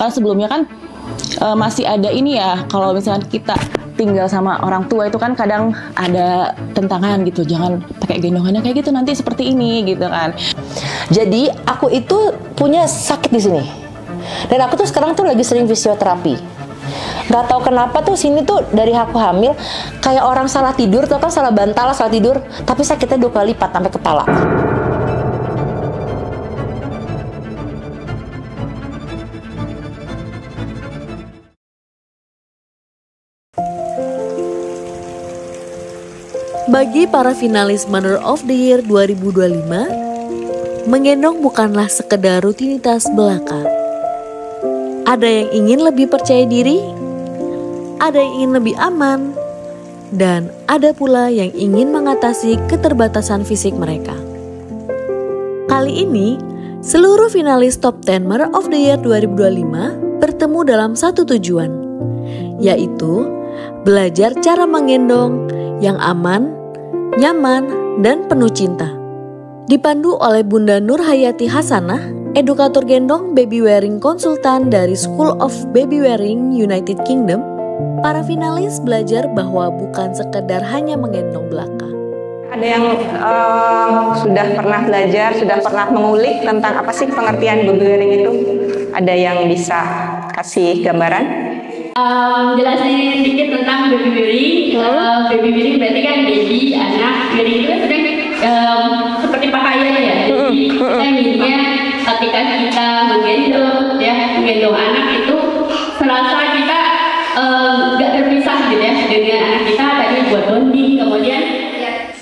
Karena sebelumnya kan masih ada ini ya, kalau misalnya kita tinggal sama orang tua itu kan kadang ada tentangan gitu, jangan pakai gendongannya kayak gitu nanti seperti ini gitu kan. Jadi aku itu punya sakit di sini, dan aku tuh sekarang tuh lagi sering fisioterapi. Gak tahu kenapa tuh sini tuh dari aku hamil kayak orang salah tidur, tuh kan salah bantal, salah tidur, tapi sakitnya 2 kali lipat sampai kepala. Bagi para finalis Mother of the Year 2025, menggendong bukanlah sekedar rutinitas belaka. Ada yang ingin lebih percaya diri, ada yang ingin lebih aman, dan ada pula yang ingin mengatasi keterbatasan fisik mereka. Kali ini, seluruh finalis Top 10 Mother of the Year 2025 bertemu dalam satu tujuan, yaitu belajar cara menggendong yang aman, nyaman, dan penuh cinta. Dipandu oleh Bunda Nur Hayati Hasanah, edukator gendong baby wearing konsultan dari School of Baby Wearing United Kingdom, para finalis belajar bahwa bukan sekedar hanya menggendong belaka. Ada yang sudah pernah belajar, sudah pernah mengulik tentang apa sih pengertian baby wearing itu? Ada yang bisa kasih gambaran? Jelasin sedikit tentang baby wearing. Baby wearing berarti kan baby, anak. Wearing itu kan seperti pakaian ya. Jadi kita inginnya ketika kita menggendong anak itu serasa kita nggak terpisah gitu ya dengan anak kita. Tadi buat bonding, kemudian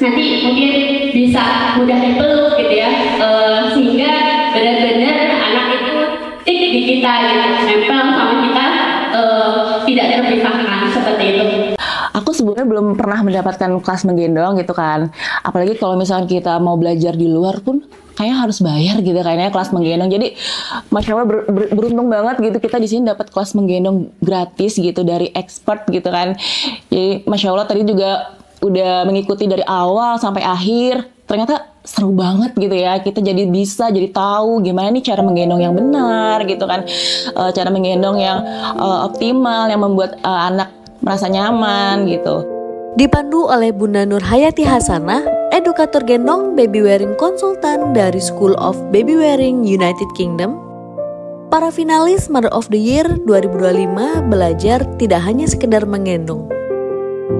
nanti mungkin bisa mudah dipeluk gitu ya, sehingga benar-benar anak itu tik di kita gitu, nempel sama kita, tidak terpisahkan seperti itu. Aku sebelumnya belum pernah mendapatkan kelas menggendong gitu kan. Apalagi kalau misalnya kita mau belajar di luar pun kayaknya harus bayar gitu kayaknya kelas menggendong. Jadi Masya Allah beruntung banget gitu kita di sini dapat kelas menggendong gratis gitu dari expert gitu kan. Jadi Masya Allah tadi juga udah mengikuti dari awal sampai akhir. Ternyata seru banget gitu ya, kita jadi tahu gimana nih cara menggendong yang benar gitu kan, cara menggendong yang optimal, yang membuat anak merasa nyaman gitu. Dipandu oleh Bunda Nur Hayati Hasanah, edukator gendong baby wearing konsultan dari School of Baby Wearing United Kingdom, para finalis Mother of the Year 2025 belajar tidak hanya sekedar menggendong,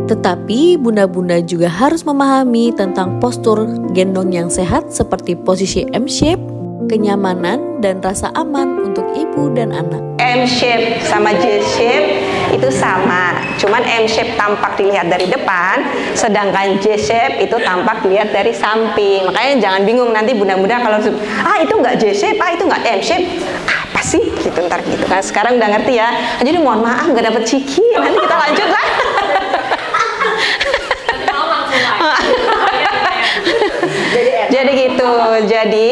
tetapi bunda-bunda juga harus memahami tentang postur gendong yang sehat seperti posisi M-shape, kenyamanan, dan rasa aman untuk ibu dan anak. M-shape sama J-shape itu sama, cuman M-shape tampak dilihat dari depan, sedangkan J-shape itu tampak dilihat dari samping. Makanya jangan bingung nanti bunda-bunda kalau itu nggak J-shape, itu nggak M-shape, apa sih gitu ntar gitu kan. Sekarang udah ngerti ya. Jadi mohon maaf nggak dapet ciki, nanti kita lanjut lah. Jadi gitu. Jadi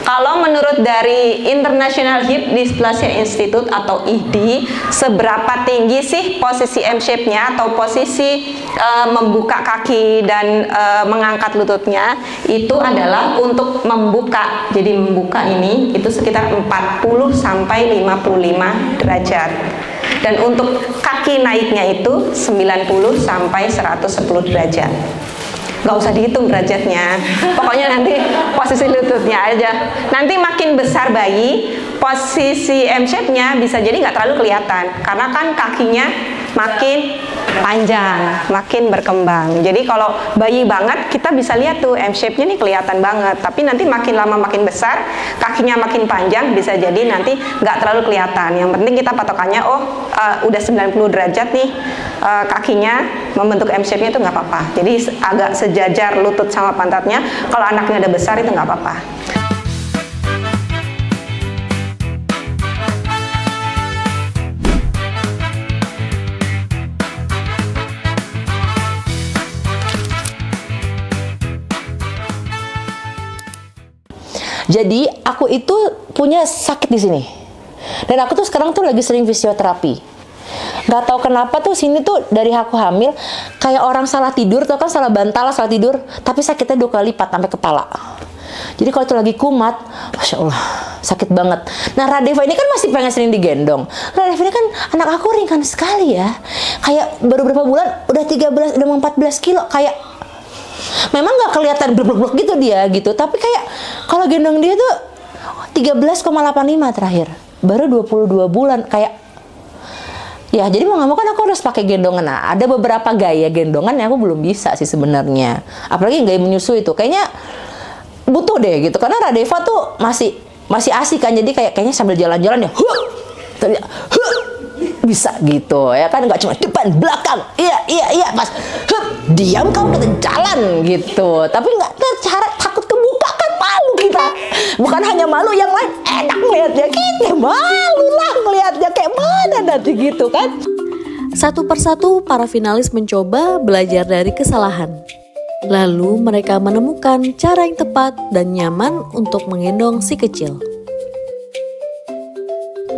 kalau menurut dari International Hip Dysplasia Institute atau IHDI, seberapa tinggi sih posisi M-shape-nya atau posisi membuka kaki dan mengangkat lututnya, itu adalah untuk membuka. Jadi membuka ini itu sekitar 40 sampai 55 derajat. Dan untuk kaki naiknya itu 90 sampai 110 derajat. Gak usah dihitung derajatnya, pokoknya nanti posisi lututnya aja. Nanti makin besar bayi, posisi M-shape-nya bisa jadi nggak terlalu kelihatan, karena kan kakinya makin panjang, makin berkembang. Jadi kalau bayi banget, kita bisa lihat tuh M-shape-nya nih kelihatan banget. Tapi nanti makin lama makin besar, kakinya makin panjang, bisa jadi nanti nggak terlalu kelihatan. Yang penting kita patokannya, udah 90 derajat nih kakinya, membentuk M-shape-nya itu nggak apa-apa. Jadi agak sejajar lutut sama pantatnya. Kalau anaknya udah besar itu nggak apa-apa. Jadi aku itu punya sakit di sini, dan aku tuh sekarang tuh lagi sering fisioterapi. Gak tahu kenapa tuh sini tuh dari aku hamil kayak orang salah tidur, tuh kan salah bantal, salah tidur, tapi sakitnya 2 kali lipat sampai kepala. Jadi kalau itu lagi kumat, Masya Allah, sakit banget. Nah Radeva ini kan masih pengen sering digendong. Radeva ini kan anak aku ringan sekali ya. Kayak baru berapa bulan udah 13, udah mau 14 kilo. Kayak memang nggak kelihatan blek-blek gitu dia gitu. Tapi kayak kalau gendong dia tuh 13,85 terakhir. Baru 22 bulan kayak. Ya jadi mau nggak mau kan aku harus pakai gendongan. Nah, ada beberapa gaya gendongan yang aku belum bisa sih sebenarnya. Apalagi gaya menyusui itu kayaknya butuh deh gitu. Karena Radeva tuh masih asik kan. Jadi kayaknya sambil jalan-jalan ya bisa gitu ya kan, nggak cuma depan belakang. Iya pas diam kau kita jalan gitu. Tapi nggak cara takut kebuka kan, malu kita. Bukan hanya malu, yang lain enak ngeliatnya, kita malu lah ngeliatnya kayak mana nanti gitu kan. Satu persatu para finalis mencoba belajar dari kesalahan. Lalu mereka menemukan cara yang tepat dan nyaman untuk menggendong si kecil.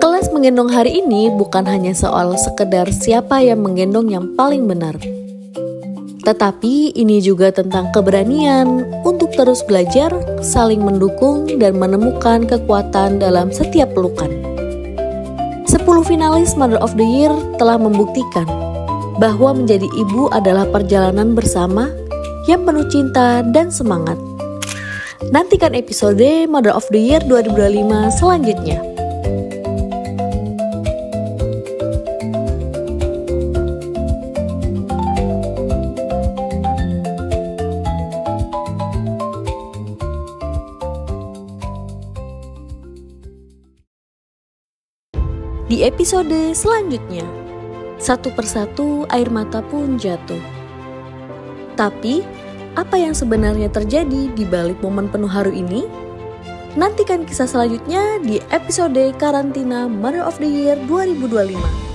Kelas menggendong hari ini bukan hanya soal sekedar siapa yang menggendong yang paling benar. Tetapi ini juga tentang keberanian untuk terus belajar, saling mendukung, dan menemukan kekuatan dalam setiap pelukan. 10 finalis Mother of the Year telah membuktikan bahwa menjadi ibu adalah perjalanan bersama yang penuh cinta dan semangat. Nantikan episode Mother of the Year 2025 selanjutnya. Di episode selanjutnya, satu persatu air mata pun jatuh. Tapi, apa yang sebenarnya terjadi di balik momen penuh haru ini? Nantikan kisah selanjutnya di episode Karantina Mother of the Year 2025.